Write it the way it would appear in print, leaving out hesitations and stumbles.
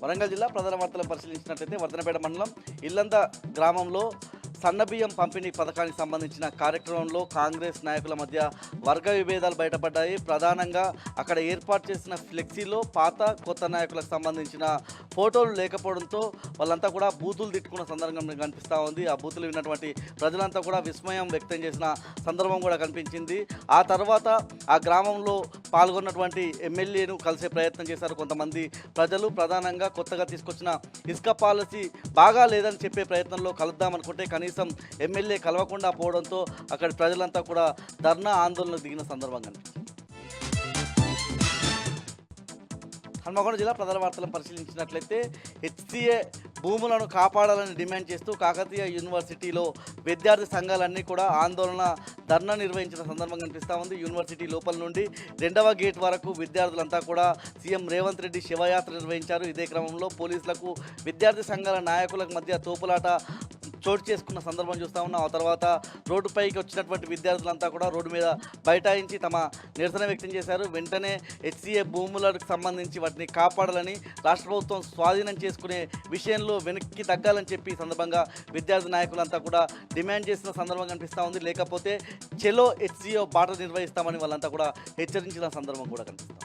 వరంగల్ జిల్లా ప్రధాన వార్తలను పరిశీలించినట్లయితే వర్ధనపేట మండలం ఇల్లంద గ్రామంలో సన్నబియ్యం పంపిణీ పథకానికి సంబంధించిన కార్యక్రమంలో కాంగ్రెస్ నాయకుల మధ్య వర్గ విభేదాలు బయటపడ్డాయి. ప్రధానంగా అక్కడ ఏర్పాటు చేసిన ఫ్లెక్సీలో పాత కొత్త నాయకులకు సంబంధించిన ఫోటోలు లేకపోవడంతో వాళ్ళంతా కూడా బూతులు తిట్టుకున్న సందర్భం కనిపిస్తూ ఉంది. ఆ బూతులు విన్నటువంటి ప్రజలంతా కూడా విస్మయం వ్యక్తం చేసిన సందర్భం కూడా కనిపించింది. ఆ తర్వాత ఆ గ్రామంలో పాల్గొన్నటువంటి ఎమ్మెల్యేను కలిసే ప్రయత్నం చేశారు కొంతమంది ప్రజలు. ప్రధానంగా కొత్తగా తీసుకొచ్చిన ఇసుక పాలసీ బాగా లేదని చెప్పే ప్రయత్నంలో కలుద్దామనుకుంటే కనీసం ఎమ్మెల్యే కలవకుండా పోవడంతో అక్కడి ప్రజలంతా కూడా ధర్నా ఆందోళనకు దిగిన సందర్భం కనిపించింది. హన్మకొండ జిల్లా ప్రధాన వార్తలను పరిశీలించినట్లయితే హెచ్సిఏ భూములను కాపాడాలని డిమాండ్ చేస్తూ కాకతీయ యూనివర్సిటీలో విద్యార్థి సంఘాలన్నీ కూడా ఆందోళన ధర్నా నిర్వహించిన సందర్భం కనిపిస్తూ ఉంది. యూనివర్సిటీ లోపల నుండి 2వ గేట్ వరకు విద్యార్థులంతా కూడా సీఎం రేవంత్ రెడ్డి శివయాత్ర నిర్వహించారు. ఇదే క్రమంలో పోలీసులకు విద్యార్థి సంఘాల నాయకులకు మధ్య తోపులాట చోటు చేసుకున్న సందర్భం చూస్తూ ఉన్నాం. ఆ తర్వాత రోడ్డుపైకి వచ్చినటువంటి విద్యార్థులంతా కూడా రోడ్డు మీద బైఠాయించి తమ నిరసన వ్యక్తం చేశారు. వెంటనే హెచ్సిఏ భూములకు సంబంధించి వాటిని కాపాడాలని, రాష్ట్ర ప్రభుత్వం స్వాధీనం చేసుకునే విషయంలో వెనక్కి తగ్గాలని చెప్పి ఈ సందర్భంగా విద్యార్థి నాయకులంతా కూడా డిమాండ్ చేసిన సందర్భం కనిపిస్తూ ఉంది. లేకపోతే చెలో హెచ్సిఏ బాట నిర్వహిస్తామని వాళ్ళంతా కూడా హెచ్చరించిన సందర్భం కూడా కనిపిస్తుంది.